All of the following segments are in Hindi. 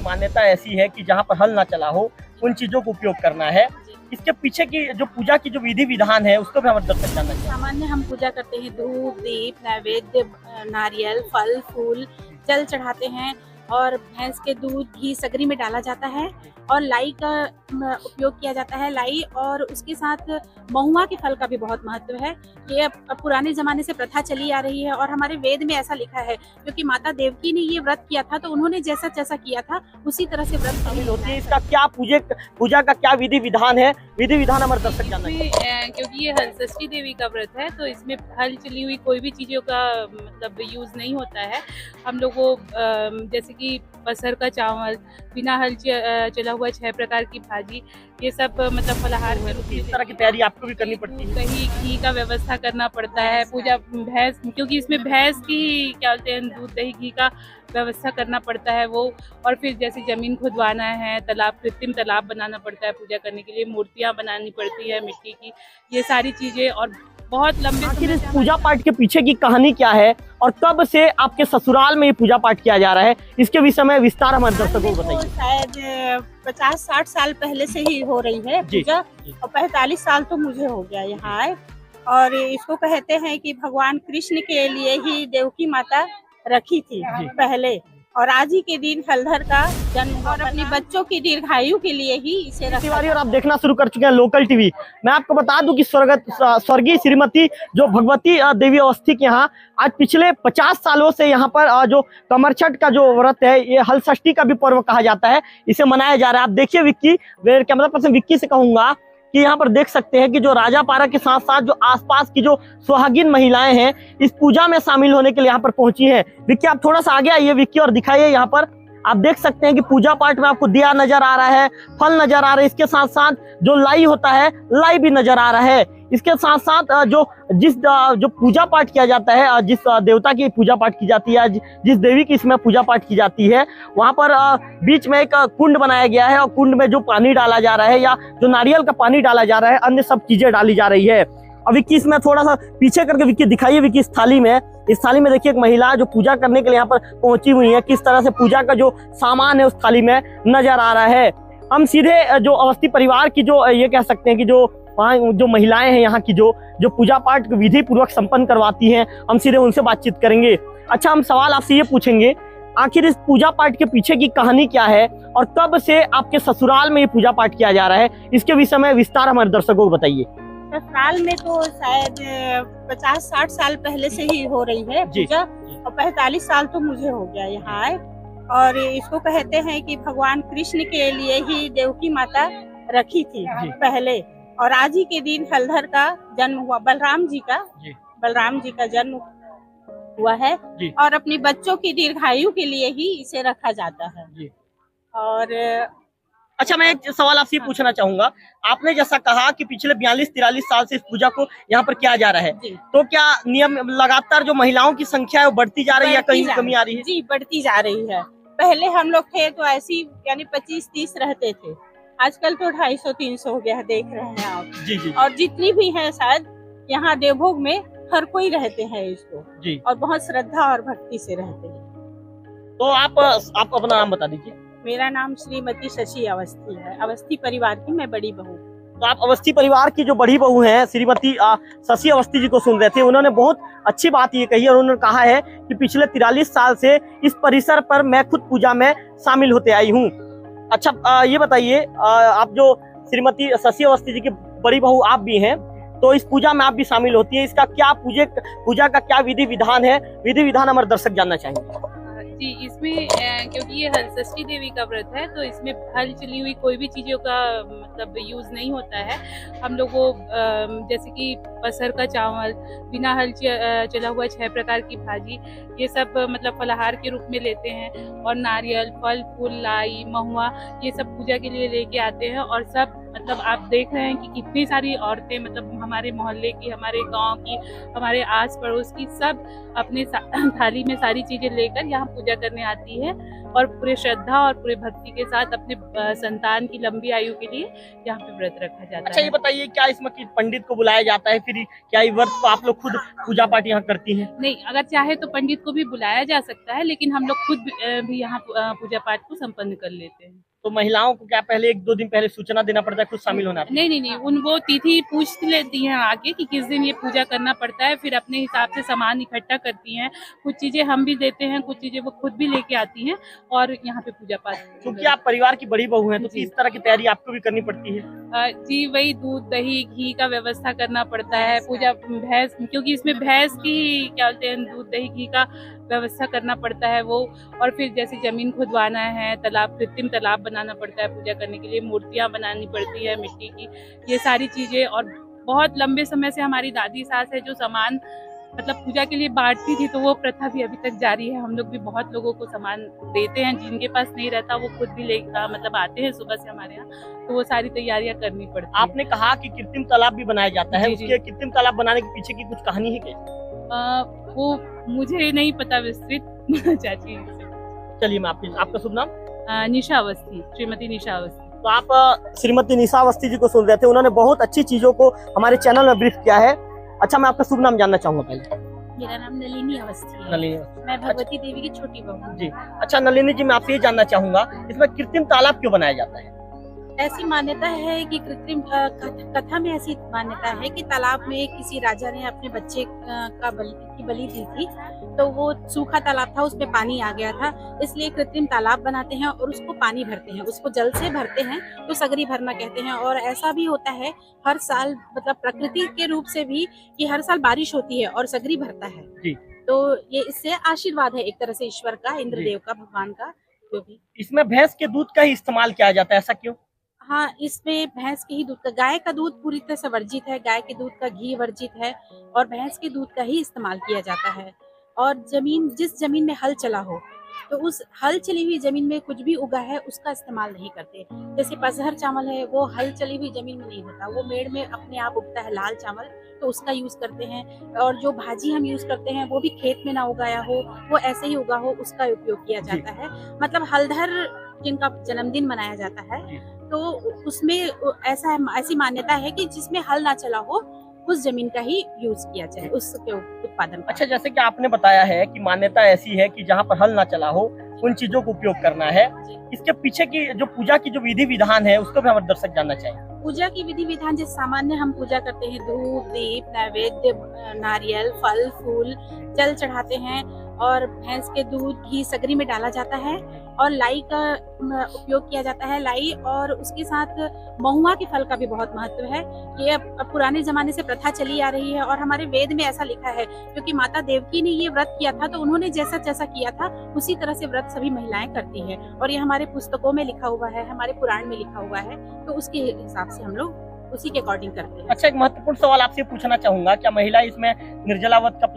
मान्यता ऐसी है कि जहाँ पर हल ना चला हो उन चीजों को उपयोग करना है। इसके पीछे की जो पूजा की जो विधि विधान है उसको भी हमारे दर्शक जानना चाहिए। सामान्य हम पूजा करते हैं, धूप दीप नैवेद्य, नारियल फल फूल जल चढ़ाते हैं और भैंस के दूध घी सगरी में डाला जाता है और लाई का उपयोग किया जाता है। लाई और उसके साथ महुआ के फल का भी बहुत महत्व है। ये अब पुराने जमाने से प्रथा चली आ रही है और हमारे वेद में ऐसा लिखा है, क्योंकि माता देवकी ने ये व्रत किया था तो उन्होंने जैसा जैसा किया था उसी तरह से व्रत शामिल होती है। इसका क्या पूजा का क्या विधि विधान है, विधि विधान हमारे दर्शक जानना चाहिए। क्योंकि ये हलषष्ठी देवी का व्रत है तो इसमें हल चली हुई कोई भी चीजों का मतलब यूज नहीं होता है। हम लोग को जैसे कि बसर का चावल, बिना हल चला हुआ 6 प्रकार की भाजी, ये सब मतलब फलाहार में इस तरह की तैयारी आपको भी करनी पड़ती है। दही घी का व्यवस्था करना पड़ता है। पूजा भैंस, क्योंकि इसमें भैंस की क्या बोलते हैं दूध दही घी का व्यवस्था करना पड़ता है वो। और फिर जैसे जमीन खुदवाना है, तालाब कृत्रिम तालाब बनाना पड़ता है पूजा करने के लिए, मूर्तियाँ बनानी पड़ती है मिट्टी की, ये सारी चीजें और बहुत लंबे। आखिर इस पूजा पाठ के पीछे की कहानी क्या है और कब से आपके ससुराल में ये पूजा पाठ किया जा रहा है, इसके विषय में विस्तार हमारे दर्शकों को बताइए। शायद 50-60 साल पहले से ही हो रही है पूजा और 45 साल तो मुझे हो गया यहाँ आए। और इसको कहते हैं कि भगवान कृष्ण के लिए ही देवकी माता रखी थी पहले, और आज ही के दिन हलधर का जन्म और अपने बच्चों की दीर्घायु के लिए ही इसे रखा। और आप देखना शुरू कर चुके हैं लोकल टीवी। मैं आपको बता दूं कि स्वर्गीय श्रीमती जो भगवती देवी अवस्थी के यहाँ आज पिछले 50 सालों से यहाँ पर जो कमरछठ का जो व्रत है, ये हलषष्ठी का भी पर्व कहा जाता है, इसे मनाया जा रहा है। आप देखिए विक्की, कैमरा पर्सन विक्की से कहूंगा कि यहाँ पर देख सकते हैं कि जो राजापारा के साथ साथ जो आसपास की जो सुहागिन महिलाएं हैं इस पूजा में शामिल होने के लिए यहाँ पर पहुंची हैं। विक्की आप थोड़ा सा आगे आइए विक्की और दिखाइए। यहाँ पर आप देख सकते हैं कि पूजा पाठ में आपको दिया नजर आ रहा है, फल नजर आ रहा है, इसके साथ साथ जो लाई होता है लाई भी नजर आ रहा है। इसके साथ साथ जो पूजा पाठ किया जाता है, जिस देवता की पूजा पाठ की जाती है, जिस देवी की इसमें पूजा पाठ की जाती है, वहां पर बीच में एक कुंड बनाया गया है और कुंड में जो पानी डाला जा रहा है या जो नारियल का पानी डाला जा रहा है, अन्य सब चीजें डाली जा रही है। अब विक्की इसमें थोड़ा सा पीछे करके विक्की दिखाइए। विक्की इस थाली में देखिए एक महिला जो पूजा करने के लिए यहाँ पर पहुंची हुई है, किस तरह से पूजा का जो सामान है उस थाली में नजर आ रहा है। हम सीधे जो अवस्थी परिवार की जो ये कह सकते हैं कि जो वहाँ जो महिलाएं हैं यहाँ की जो पूजा पाठ विधि पूर्वक संपन्न करवाती हैं, हम सीधे उनसे बातचीत करेंगे। अच्छा, हम सवाल आपसे ये पूछेंगे, आखिर इस पूजा पाठ के पीछे की कहानी क्या है और कब से आपके ससुराल में ये पूजा पाठ किया जा रहा है, इसके विषय में विस्तार हमारे दर्शकों को बताइए। ससुराल में तो शायद 50-60 साल पहले से ही हो रही है पूजा और 45 साल तो मुझे हो गया यहाँ आए। और इसको कहते हैं कि भगवान कृष्ण के लिए ही देवकी माता रखी थी पहले, और आज ही के दिन हलधर का जन्म हुआ, बलराम जी का जन्म हुआ है और अपने बच्चों की दीर्घायु के लिए ही इसे रखा जाता है। और अच्छा, मैं एक सवाल आपसे पूछना चाहूंगा, आपने जैसा कहा कि पिछले 42-43 साल से इस पूजा को यहाँ पर किया जा रहा है, तो क्या नियम लगातार जो महिलाओं की संख्या है वो बढ़ती जा रही है या कहीं कमी आ रही है? जी, बढ़ती जा रही है। पहले हम लोग थे तो ऐसी यानी 25-30 रहते थे, आजकल तो 250-300 हो गया है, देख रहे हैं आप। जी। और जितनी भी है शायद यहाँ देवभोग में हर कोई रहते हैं इसको जी, और बहुत श्रद्धा और भक्ति से रहते हैं। तो आप अपना नाम बता दीजिए। मेरा नाम श्रीमती शशि अवस्थी है, अवस्थी परिवार की मैं बड़ी बहू। तो आप अवस्थी परिवार की जो बड़ी बहू हैं श्रीमती शशि अवस्थी जी को सुन रहे थे। उन्होंने बहुत अच्छी बात ये कही और उन्होंने कहा है कि पिछले 43 साल से इस परिसर पर मैं खुद पूजा में शामिल होते आई हूँ। अच्छा, ये बताइए, आप जो श्रीमती शशि अवस्थी जी की बड़ी बहू आप भी हैं, तो इस पूजा में आप भी शामिल होती है, इसका क्या पूजा का क्या विधि विधान है, विधि विधान हमारे दर्शक जानना चाहेंगे। जी, इसमें क्योंकि ये हलषष्ठी देवी का व्रत है तो इसमें हल चली हुई कोई भी चीज़ों का मतलब यूज़ नहीं होता है। हम लोग को जैसे कि बसर का चावल, बिना हल चला हुआ 6 प्रकार की भाजी, ये सब मतलब फलाहार के रूप में लेते हैं। और नारियल फल फूल लाई महुआ ये सब पूजा के लिए लेके आते हैं और सब मतलब आप देख रहे हैं कि कितनी सारी औरतें, मतलब हमारे मोहल्ले की, हमारे गांव की, हमारे आस पड़ोस की, सब अपने थाली में सारी चीजें लेकर यहाँ पूजा करने आती है और पूरे श्रद्धा और पूरे भक्ति के साथ अपने संतान की लंबी आयु के लिए यहाँ पे व्रत रखा जाता अच्छा, है। ये बताइए क्या इसमें कि पंडित को बुलाया जाता है, फिर क्या ये व्रत को आप लोग खुद पूजा पाठ यहाँ करती हैं? नहीं, अगर चाहे तो पंडित को भी बुलाया जा सकता है, लेकिन हम लोग खुद भी यहाँ पूजा पाठ को संपन्न कर लेते हैं। तो महिलाओं को क्या पहले 1-2 दिन पहले सूचना देना पड़ता है खुद शामिल होना? नहीं, वो तिथि पूछ लेती हैं आगे कि किस दिन ये पूजा करना पड़ता है, फिर अपने हिसाब से सामान इकट्ठा करती हैं। कुछ चीजें हम भी देते हैं, कुछ चीजें वो खुद भी लेके आती हैं और यहाँ पे पूजा पाठ। क्योंकि आप परिवार की बड़ी बहू हैं तो किस तरह की तैयारी आपको भी करनी पड़ती है? जी, वही दूध दही घी का व्यवस्था करना पड़ता है। पूजा भैंस, क्योंकि इसमें भैंस की क्या बोलते हैं, दूध दही घी का व्यवस्था करना पड़ता है वो। और फिर जैसे जमीन खुदवाना है, तालाब, कृत्रिम तालाब बनाना पड़ता है पूजा करने के लिए, मूर्तियां बनानी पड़ती है मिट्टी की, ये सारी चीजें। और बहुत लंबे समय से हमारी दादी सास है जो सामान मतलब पूजा के लिए बांटती थी, तो वो प्रथा भी अभी तक जारी है। हम लोग भी बहुत लोगों को सामान देते हैं, जिनके पास नहीं रहता वो खुद भी ले मतलब आते हैं सुबह से हमारे यहाँ, तो वो सारी तैयारियां करनी पड़ती है। आपने कहा कि कृत्रिम तालाब भी बनाया जाता है, जी, जी। उसके कृत्रिम तालाब बनाने के पीछे की कुछ कहानी है क्या? वो मुझे नहीं पता विस्तृत चाची। चलिए, मैं आपका शुभ नाम? निशा अवस्थी, श्रीमती निशा अवस्थी। तो आप श्रीमती निशा अवस्थी जी को सुन रहे थे, उन्होंने बहुत अच्छी चीजों को हमारे चैनल में ब्रीफ किया है। अच्छा, मैं आपका शुभ नाम जानना चाहूंगा पहले। मेरा नाम नलिनी अवस्थी है। नलिनी, मैं भगवती देवी की छोटी बहू हूँ। जी। अच्छा नलिनी जी, मैं आपसे ये जानना चाहूंगा, इसमें कृत्रिम तालाब क्यों बनाया जाता है? ऐसी मान्यता है कि कृत्रिम कथा में ऐसी मान्यता है कि तालाब में किसी राजा ने अपने बच्चे की बलि दी थी, तो वो सूखा तालाब था, उसमें पानी आ गया था, इसलिए कृत्रिम तालाब बनाते हैं और उसको पानी भरते हैं, उसको जल से भरते हैं, तो सगरी भरना कहते हैं। और ऐसा भी होता है हर साल, मतलब प्रकृति के रूप से भी, कि हर साल बारिश होती है और सगरी भरता है जी। तो ये इससे आशीर्वाद है एक तरह से ईश्वर का, इंद्रदेव का, भगवान का, जो भी। इसमें भैंस के दूध का ही इस्तेमाल किया जाता है, ऐसा क्यों? हाँ, इसमें भैंस के ही दूध का, गाय का दूध पूरी तरह से वर्जित है, गाय के दूध का घी वर्जित है और भैंस के दूध का ही इस्तेमाल किया जाता है। और जिस जमीन में हल चला हो, तो उस हल चली हुई जमीन में कुछ भी उगा है उसका इस्तेमाल नहीं करते। जैसे पसहर चावल है, वो हल चली हुई जमीन में नहीं होता, वो मेड़ में अपने आप उगता है लाल चावल, तो उसका यूज करते हैं। और जो भाजी हम यूज करते हैं वो भी खेत में ना उगाया हो, वो ऐसे ही उगा हो, उसका उपयोग किया जाता है। मतलब हलधर जिनका जन्मदिन मनाया जाता है, तो उसमें ऐसी मान्यता है कि जिसमें हल ना चला हो उस जमीन का ही यूज किया जाए, उसके उत्पादन का। अच्छा, जैसे कि आपने बताया है कि मान्यता ऐसी है कि जहाँ पर हल ना चला हो उन चीजों को उपयोग करना है, इसके पीछे की जो पूजा की जो विधि विधान है उसको भी हमारे दर्शक जानना चाहिए। पूजा की विधि विधान जैसे सामान्य हम पूजा करते हैं, धूप दीप नैवेद्य, नारियल फल फूल जल चढ़ाते हैं और भैंस के दूध घी सगरी में डाला जाता है और लाई का उपयोग किया जाता है। लाई और उसके साथ महुआ के फल का भी बहुत महत्व है। ये अब पुराने जमाने से प्रथा चली आ रही है और हमारे वेद में ऐसा लिखा है, क्योंकि माता देवकी ने ये व्रत किया था, तो उन्होंने जैसा जैसा किया था उसी तरह से व्रत सभी महिलाएं करती हैं और ये हमारे पुस्तकों में लिखा हुआ है, हमारे पुराण में लिखा हुआ है, तो उसके हिसाब से हम लोग उसी के अकॉर्डिंग करते हैं। अच्छा, एक महत्वपूर्ण सवाल आपसे पूछना चाहूंगा, क्या महिला इसमें निर्जला व्रत का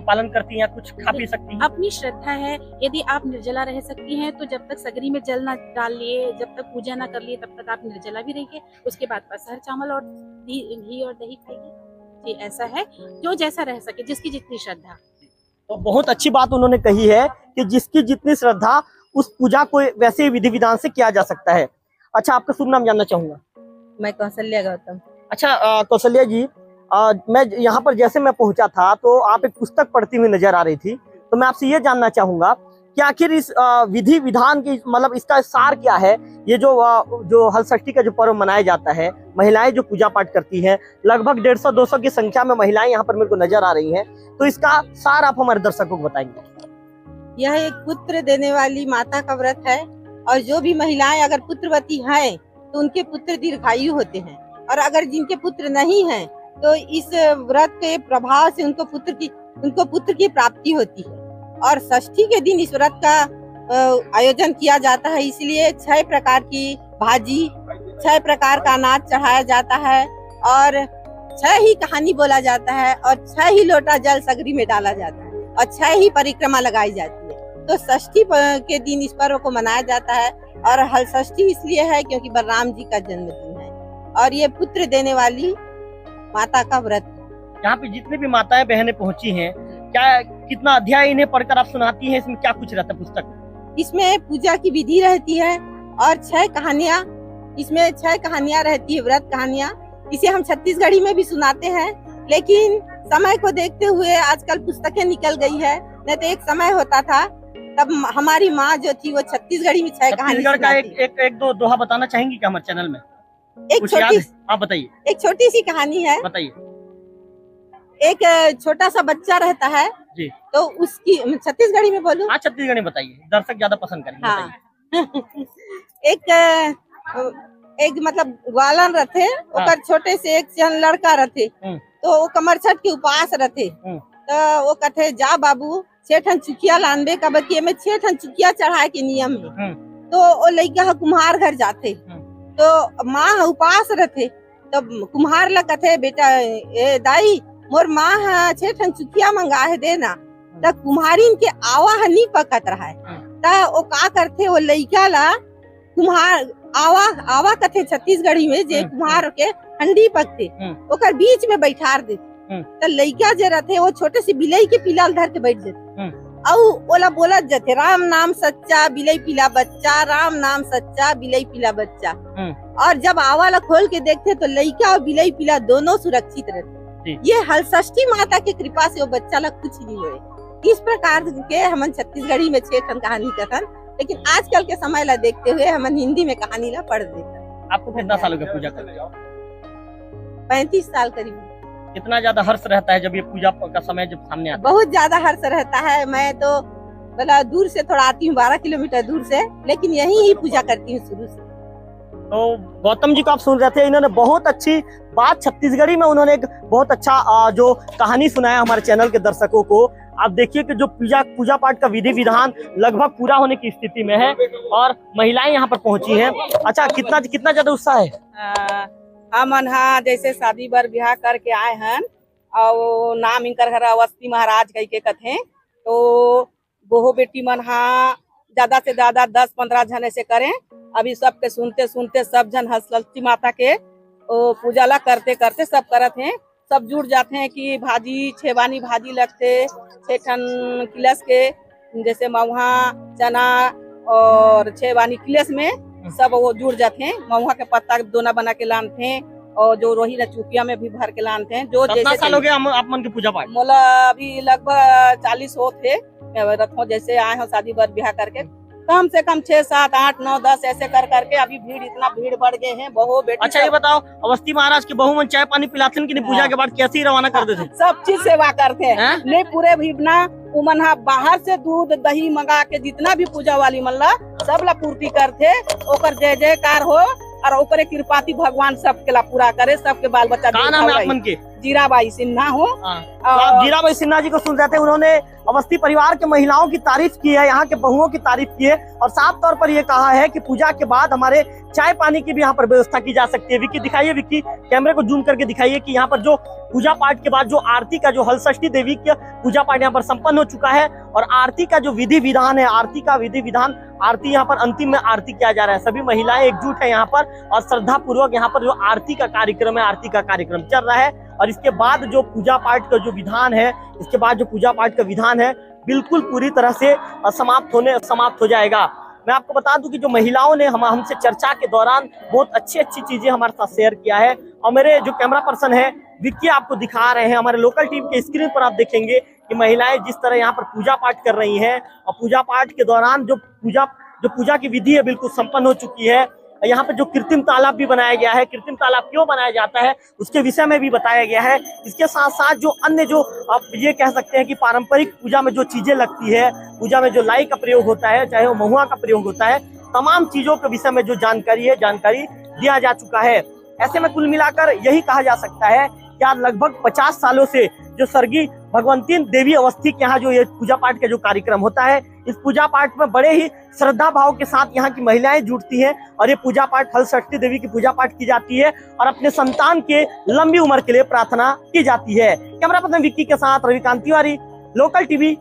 पालन करती हैं, कुछ खा पी सकती हैं? अपनी श्रद्धा है, यदि आप निर्जला रह सकती हैं तो जब तक सगरी में जल ना डाल लिए, जब तक पूजा ना कर लिए, तब तक आप निर्जला भी रहिए। उसके बाद पसहर चावल और घी और दही खाइए। जी, ऐसा है, जो जैसा रह सके, जिसकी जितनी श्रद्धा। तो बहुत अच्छी बात उन्होंने कही है कि जिसकी जितनी श्रद्धा उस पूजा को वैसे विधि विधान से किया जा सकता है। अच्छा, आपका शुभ नाम जानना चाहूंगा। मैं कौशल्या गौतम। अच्छा कौशल्या जी, मैं यहाँ पर जैसे मैं पहुंचा था तो आप एक पुस्तक पढ़ती हुई नजर आ रही थी, तो मैं आपसे ये जानना चाहूंगा कि आखिर इस विधि विधान की, मतलब इसका सार क्या है? ये जो हलषष्ठी का जो पर्व मनाया जाता है, महिलाएं जो पूजा पाठ करती हैं, लगभग 150-200 की संख्या में महिलाएं यहाँ पर मेरे को नजर आ रही हैं, तो इसका सार आप हमारे दर्शकों को बताएंगे। यह एक पुत्र देने वाली माता का व्रत है और जो भी महिलाएं अगर पुत्रवती हैं तो उनके पुत्र दीर्घायु होते हैं, और अगर जिनके पुत्र नहीं हैं तो इस व्रत के प्रभाव से उनको पुत्र की प्राप्ति होती है। और षष्ठी के दिन इस व्रत का आयोजन किया जाता है, इसलिए 6 प्रकार की भाजी, 6 प्रकार का अनाज चढ़ाया जाता है और 6 ही कहानी बोला जाता है और 6 ही लोटा जल सगरी में डाला जाता है और 6 ही परिक्रमा लगाई जाती है। तो षष्ठी के दिन इस पर्व को मनाया जाता है और हल षष्ठी इसलिए है क्योंकि बलराम जी का जन्मदिन है, और ये पुत्र देने वाली माता का व्रत है। यहाँ पे जितने भी माताएं बहनें पहुंची हैं, क्या कितना अध्याय इन्हें पढ़कर आप सुनाती हैं? इसमें क्या कुछ रहता है पुस्तक? इसमें पूजा की विधि रहती है और 6 कहानियाँ, इसमें 6 कहानियाँ रहती है, व्रत कहानियाँ। इसे हम छत्तीसगढ़ी में भी सुनाते हैं, लेकिन समय को देखते हुए आजकल पुस्तकें निकल गई है। नहीं तो एक समय होता था तब हमारी माँ जो थी वो छत्तीसगढ़ी में 6 कहानी छत्तीसगढ़ का सुनाती। एक दो दोहा बताना चाहेंगी क्या हमारे चैनल में? एक कुछ याद छोटी है? आप बताइए, एक छोटी सी कहानी है। बताइए। एक छोटा सा बच्चा रहता है जी। तो उसकी छत्तीसगढ़ी में बोलूं? हाँ, छत्तीसगढ़ी में बताइए, दर्शक ज्यादा पसंद करेंगे। हाँ। एक मतलब ग्वालन रहते, ओकर छोटे से एक जन लड़का रहते, तो वो कमर छठ के उपास रहते। तो वो कहते जा बाबू 6 ठन चुकिया लानबे का बकिए में 6 ठन चुकिया चढ़ाए के नियम है। तो वो लड़का कुम्हार घर जाते, तो माँ उपास रहते, तो कुम्हार ला कहते बेटा ए दाई मोर माँ 6 ठन चुकिया मंगाए देना। तो कुम्हारिन के आवा नहीं पकत रहा है, तो वो का करते वो लड़का ला कुम्हार आवा कथे छत्तीसगढ़ी में जे कुम्हार के हंडी पकते ओकर बीच में बैठार देते। तो लड़का जे रहते वो छोटे से बिलई के पीला धर के बैठ जाते और ओला बोलत जाते राम नाम सच्चा बिलई पीला बच्चा, राम नाम सच्चा बिलई पीला बच्चा। और जब आवा ला खोल के देखते तो लड़का और बिलई पीला दोनों सुरक्षित रहते। ये हलषष्ठी माता के कृपा से वो बच्चा ला कुछ नहीं हुए। इस प्रकार के हम छत्तीसगढ़ी में 6 ठन कहानी कथन, लेकिन आजकल के समय ला देखते हुए हम हिंदी में कहानी ला पढ़ देते। आपको कितना साल हो गया पूजा करते? 35 साल करीब। कितना ज्यादा हर्ष रहता है जब ये पूजा का समय जब सामने आता है? बहुत ज्यादा हर्ष रहता है। मैं तो मतलब दूर से थोड़ा आती हूँ, 12 किलोमीटर दूर से, लेकिन यहीं ही पूजा करती हूँ शुरू से। तो गौतम जी को आप सुन रहे थे, इन्होंने बहुत अच्छी बात छत्तीसगढ़ी में उन्होंने एक बहुत अच्छा जो कहानी सुनाया हमारे चैनल के दर्शकों को। आप देखिए कि जो पूजा पाठ का विधि विधान लगभग पूरा होने की स्थिति में है और महिलाएं यहाँ पर पहुंची हैं। अच्छा, कितना ज्यादा उत्साह है? हमन हाँ जैसे शादी बर ब्याह करके आए हैं और नाम इनकर घर अवस्थी महाराज कह के कथे, तो बहु बेटी मन हाँ ज्यादा से ज्यादा 10-15 जन ऐसे करें। अभी सबके सुनते सुनते सब जन हलषष्ठी माता के पूजा ला करते करते सब करत हैं, सब जुड़ जाते हैं कि भाजी 6 बानी भाजी लगते, 6 ठन किलस के जैसे महुआ चना और 6 बानी किलस में सब वो जुड़ जाते हैं। महुआ के पत्ता दोना बना के लानते हैं और जो रोही न चुकिया में भी भर के लानते हैं। जो कितना साल हो गया आप मन के पूजा पाठ? मोला अभी लगभग 40 होते रखो, जैसे आए हो शादी बर ब्याह करके कम से कम 6, 7, 8, 9, 10 ऐसे कर करके अभी इतना भीड़ बढ़ गए हैं। बहु बेटी अच्छा ये बताओ, अवस्थी महाराज के बहु मन चाय पानी पिलाते हैं कि नहीं? पूजा के बाद कैसे ही रवाना कर देते? सब चीज सेवा करते हैं। नहीं पूरे भी ना उमन बाहर से दूध दही मंगा के जितना भी पूजा वाली मल्ला सब ला पूर्ति करते, ओकर जय जयकार हो और ओकरे कृपाती भगवान सबके ला पूरा करे, सबके बाल बच्चा। क्या नाम है आप मन के? जीराबाई सिन्हा हो। तो आप जीराबाई सिन्हा जी को सुन रहे थे, उन्होंने अवस्थी परिवार के महिलाओं की तारीफ की है, यहाँ के बहुओं की तारीफ की है और साफ तौर पर ये कहा है कि पूजा के बाद हमारे चाय पानी की भी यहाँ पर व्यवस्था की जा सकती है। विक्की दिखाइए, विक्की कैमरे को जूम करके दिखाइए कि यहाँ पर जो पूजा पाठ के बाद जो आरती का जो हलषष्ठी देवी का पूजा पाठ यहाँ पर संपन्न हो चुका है और आरती का जो विधि विधान है, आरती का विधि विधान, आरती यहाँ पर अंतिम में आरती किया जा रहा है। सभी महिलाएं एकजुट है यहाँ पर और श्रद्धा पूर्वक यहाँ पर जो आरती का कार्यक्रम है, आरती का कार्यक्रम चल रहा है और इसके बाद जो पूजा पाठ का जो विधान है, इसके बाद जो पूजा पाठ का विधान है बिल्कुल पूरी तरह से समाप्त हो जाएगा। मैं आपको बता दूं कि जो महिलाओं ने हमसे चर्चा के दौरान बहुत अच्छी चीजें हमारे साथ शेयर किया है और मेरे जो कैमरा पर्सन है विक्की आपको दिखा रहे हैं, हमारे लोकल टीम के स्क्रीन पर आप देखेंगे कि महिलाएं जिस तरह यहाँ पर पूजा पाठ कर रही हैं और पूजा पाठ के दौरान जो पूजा की विधि है बिल्कुल संपन्न हो चुकी है। यहाँ पे जो कृत्रिम तालाब भी बनाया गया है, कृत्रिम तालाब क्यों बनाया जाता है उसके विषय में भी बताया गया है। इसके साथ साथ जो अन्य जो आप ये कह सकते हैं कि पारंपरिक पूजा में जो चीजें लगती है, पूजा में जो लाई का प्रयोग होता है, चाहे वो महुआ का प्रयोग होता है, तमाम चीजों के विषय में जो जानकारी है, जानकारी दिया जा चुका है। ऐसे में कुल मिलाकर यही कहा जा सकता है कि आज लगभग 50 सालों से जो स्वर्गीय भगवंती देवी अवस्थी के यहाँ जो ये पूजा पाठ का जो कार्यक्रम होता है, इस पूजा पाठ में बड़े ही श्रद्धा भाव के साथ यहाँ की महिलाएं जुड़ती हैं और ये पूजा पाठ हलषष्ठी देवी की पूजा पाठ की जाती है और अपने संतान के लंबी उम्र के लिए प्रार्थना की जाती है। कैमरा पर्सन विक्की के साथ रविकांत तिवारी, लोकल टीवी।